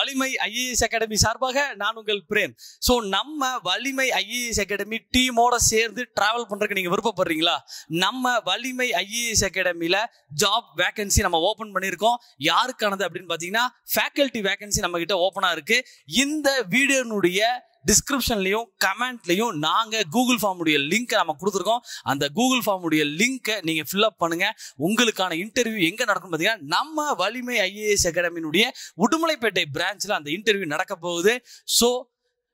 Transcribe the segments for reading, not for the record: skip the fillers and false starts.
வலிமை IAS academy சார்பாக நான் உங்கள் பிரேம். ஸோ நம்ம வலிமை ஐஏஎஸ் அகாடமி டீமோட சேர்ந்து டிராவல் பண்றதுக்கு நீங்க விருப்பப்படுறீங்களா? நம்ம வலிமை ஐஏஎஸ் அகாடமியில ஜாப் வேகன்சி நம்ம ஓபன் பண்ணியிருக்கோம். யாருக்கானது அப்படின்னு பாத்தீங்கன்னா ஃபேக்கல்டி வேகன்சி நம்ம கிட்ட ஓபனா இருக்கு. இந்த வீடியோனுடைய டிஸ்கிரிப்ஷன்லயும் கமெண்ட்லயும் நாங்க கூகுள் ஃபார்ம் உடைய லிங்க் நம்ம கொடுத்துருக்கோம். அந்த கூகுள் ஃபார்ம் உடைய லிங்கை நீங்க ஃபில்அப் பண்ணுங்க. உங்களுக்கான இன்டர்வியூ எங்க நடக்கும் பாத்தீங்கன்னா நம்ம வலிமை ஐஏஎஸ் அகாடமியினுடைய உடுமலைப்பேட்டை பிரான்ச்ல அந்த இன்டர்வியூ நடக்க போகுது. ஸோ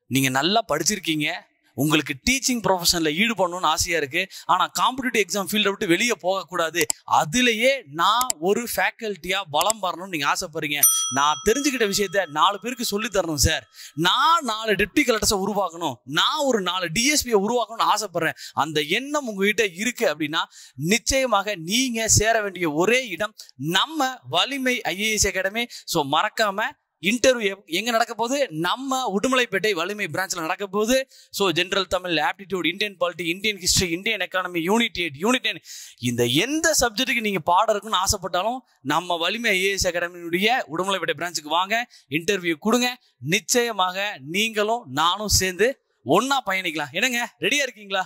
நீங்க நல்லா படிச்சிருக்கீங்க, உங்களுக்கு டீச்சிங் ப்ரொஃபஷன்ல ஈடுபடணும்னு ஆசையா இருக்கு, ஆனா காம்படிட்டிவ் எக்ஸாம் ஃபீல்டை விட்டு வெளியே போகக்கூடாது, அதுலயே நான் ஒரு ஃபேக்கல்ட்டியா வலம் வரணும்னு நீங்க ஆசைப்படுறீங்க. நான் தெரிஞ்சுக்கிட்ட விஷயத்த 4 பேருக்கு சொல்லி தரணும் சார், நான் 4 டெப்டி கலெக்டர்ஸை உருவாக்கணும், நான் ஒரு 4 டிஎஸ்பியை உருவாக்கணும்னு ஆசைப்படுறேன், அந்த எண்ணம் உங்ககிட்ட இருக்கு அப்படின்னா நிச்சயமாக நீங்க சேர வேண்டிய ஒரே இடம் நம்ம வலிமை ஐஏஎஸ் அகாடமி. ஸோ மறக்காம இன்டர்வியூ எங்க நடக்க போகுது? நம்ம உடுமலைப்பேட்டை வலிமை பிரான்ச்ல நடக்க போகுது. So general Tamil, aptitude, Indian polity, Indian history, Indian economy, unit 8, unit 10, இந்த எந்த சப்ஜெக்ட்டுக்கு நீங்க பாடம் இருக்குன்னு ஆசைப்பட்டாலும் நம்ம வலிமை ஐஏஎஸ் அகாடமியினுடைய உடுமலைப்பேட்டை பிரான்ச்சுக்கு வாங்க, இன்டர்வியூ கொடுங்க. நிச்சயமாக நீங்களும் நானும் சேர்ந்து ஒன்னா பயணிக்கலாம். என்னங்க, ரெடியா இருக்கீங்களா?